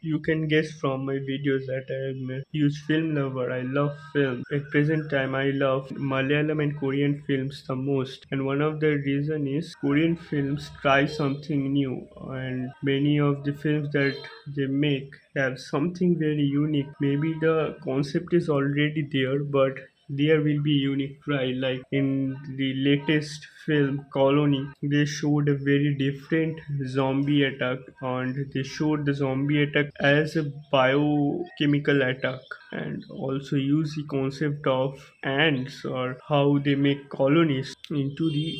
You can guess from my videos that I am a huge film lover. I love film. At present time, I love Malayalam and Korean films the most. And one of the reason is Korean films try something new, and many of the films that they make have something very unique. Maybe the concept is already there, but there will be unique try. Like in the latest film Colony, they showed a very different zombie attack, and they showed the zombie attack as a biochemical attack, and also use the concept of ants or how they make colonies into the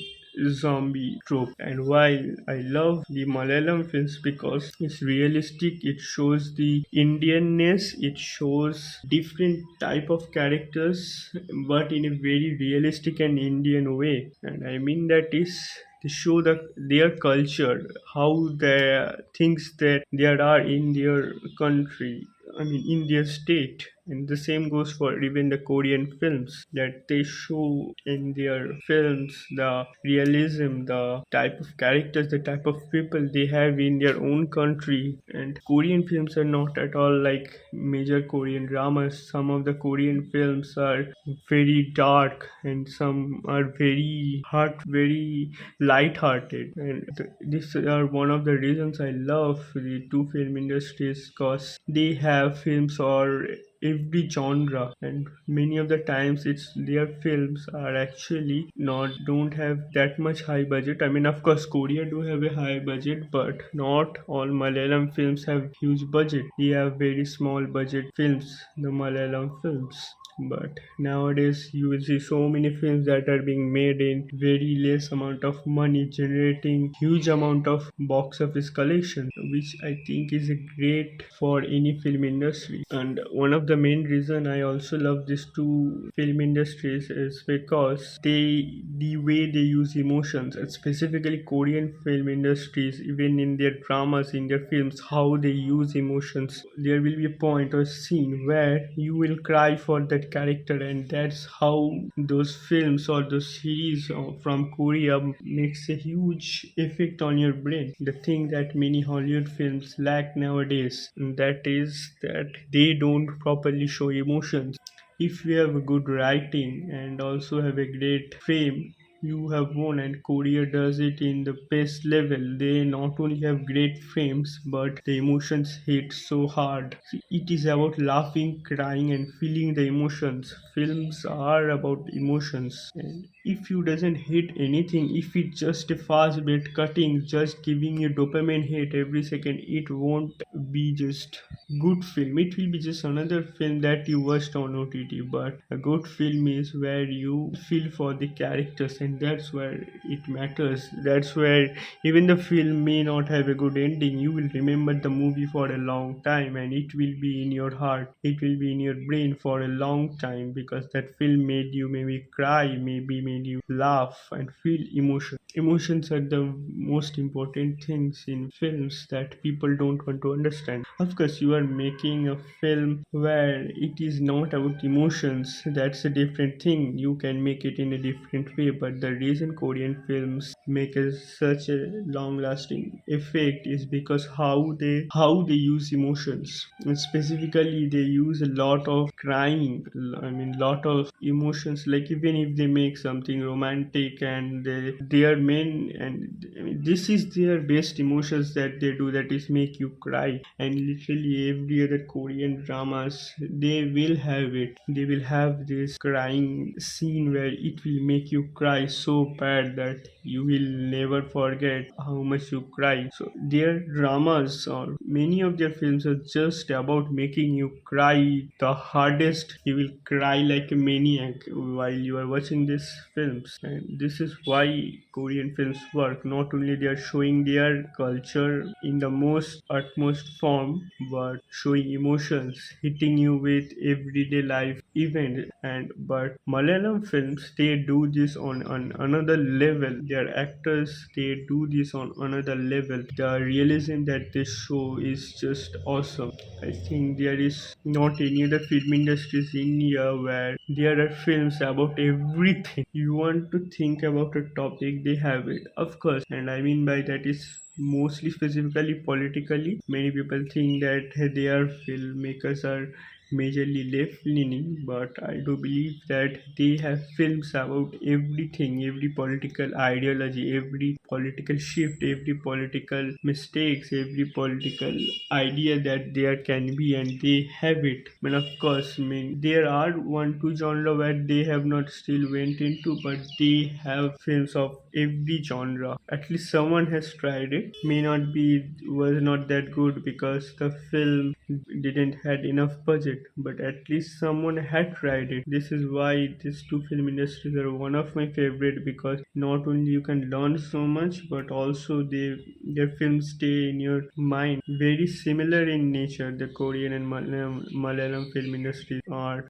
zombie trope. And while I love the Malayalam films because it's realistic, it shows the Indianness, it shows different type of characters, but in a very realistic and Indian way. And I mean that is they show their culture, how the things that there are in their country, I mean, in their state. And the same goes for even the Korean films that they show in their films the realism, the type of characters, the type of people they have in their own country. And Korean films are not at all like major Korean dramas. Some of the Korean films are very dark, and some are very light-hearted. And these are one of the reasons I love the two film industries, because they have films or every genre, and many of the times it's their films are actually not don't have that much high budget. I mean, of course Korea do have a high budget, but not all Malayalam films have huge budget. We have very small budget films, the Malayalam films. But nowadays you will see so many films that are being made in very less amount of money, generating huge amount of box office collection, which I think is a great for any film industry. And one of the main reason I also love these two film industries is because the way they use emotions, and specifically Korean film industries, even in their dramas, in their films, how they use emotions. There will be a point or scene where you will cry for that character, and that's how those films or those series from Korea makes a huge effect on your brain. The thing that many Hollywood films lack nowadays, that is that they don't properly show emotions. If you have a good writing and also have a great frame, you have won. And Korea does it in the best level. They not only have great frames, but the emotions hit so hard. See, it is about laughing, crying, and feeling the emotions. Films are about emotions, and if you doesn't hit anything, if it's just a fast bit cutting, just giving you dopamine hit every second, it won't be just good film. It will be just another film that you watched on OTT. But a good film is where you feel for the characters, and that's where it matters. That's where even the film may not have a good ending, you will remember the movie for a long time, and it will be in your heart, it will be in your brain for a long time, because that film made you maybe cry, maybe made you laugh and feel emotion. Emotions are the most important things in films that people don't want to understand. Of course, you are making a film where it is not about emotions, that's a different thing. You can make it in a different way, but the reason Korean films make such a long lasting effect is because how they use emotions. And specifically they use a lot of crying, I mean lot of emotions. Like even if they make something romantic, and their main, and I mean, this is their best emotions that they do, that is make you cry. And literally every other Korean dramas, they will have it, they will have this crying scene where it will make you cry so bad that you will never forget how much you cry. So their dramas or many of their films are just about making you cry the hardest. You will cry like a maniac while you are watching these films. And this is why Korean films work. Not only they are showing their culture in the most utmost form, but showing emotions, hitting you with everyday life event. And but Malayalam films, they do this on another level. Their actors, they do this on another level. The realism that they show is just awesome. I think there is not any other film industries in India where there are films about everything. You want to think about a topic, they have it, of course. And I mean by that is mostly specifically politically. Many people think that their filmmakers are majorly left leaning, but I do believe that they have films about everything, every political ideology, every political shift, every political mistakes, every political idea that there can be, and they have it. I mean, of course, I mean, there are one two genre where they have not still went into, but they have films of every genre. At least someone has tried it. May not be was not that good because the film didn't had enough budget, but at least someone had tried it. This is why these two film industries are one of my favorite, because not only you can learn so much, but also their films stay in your mind. Very similar in nature, the Korean and Malayalam film industries are.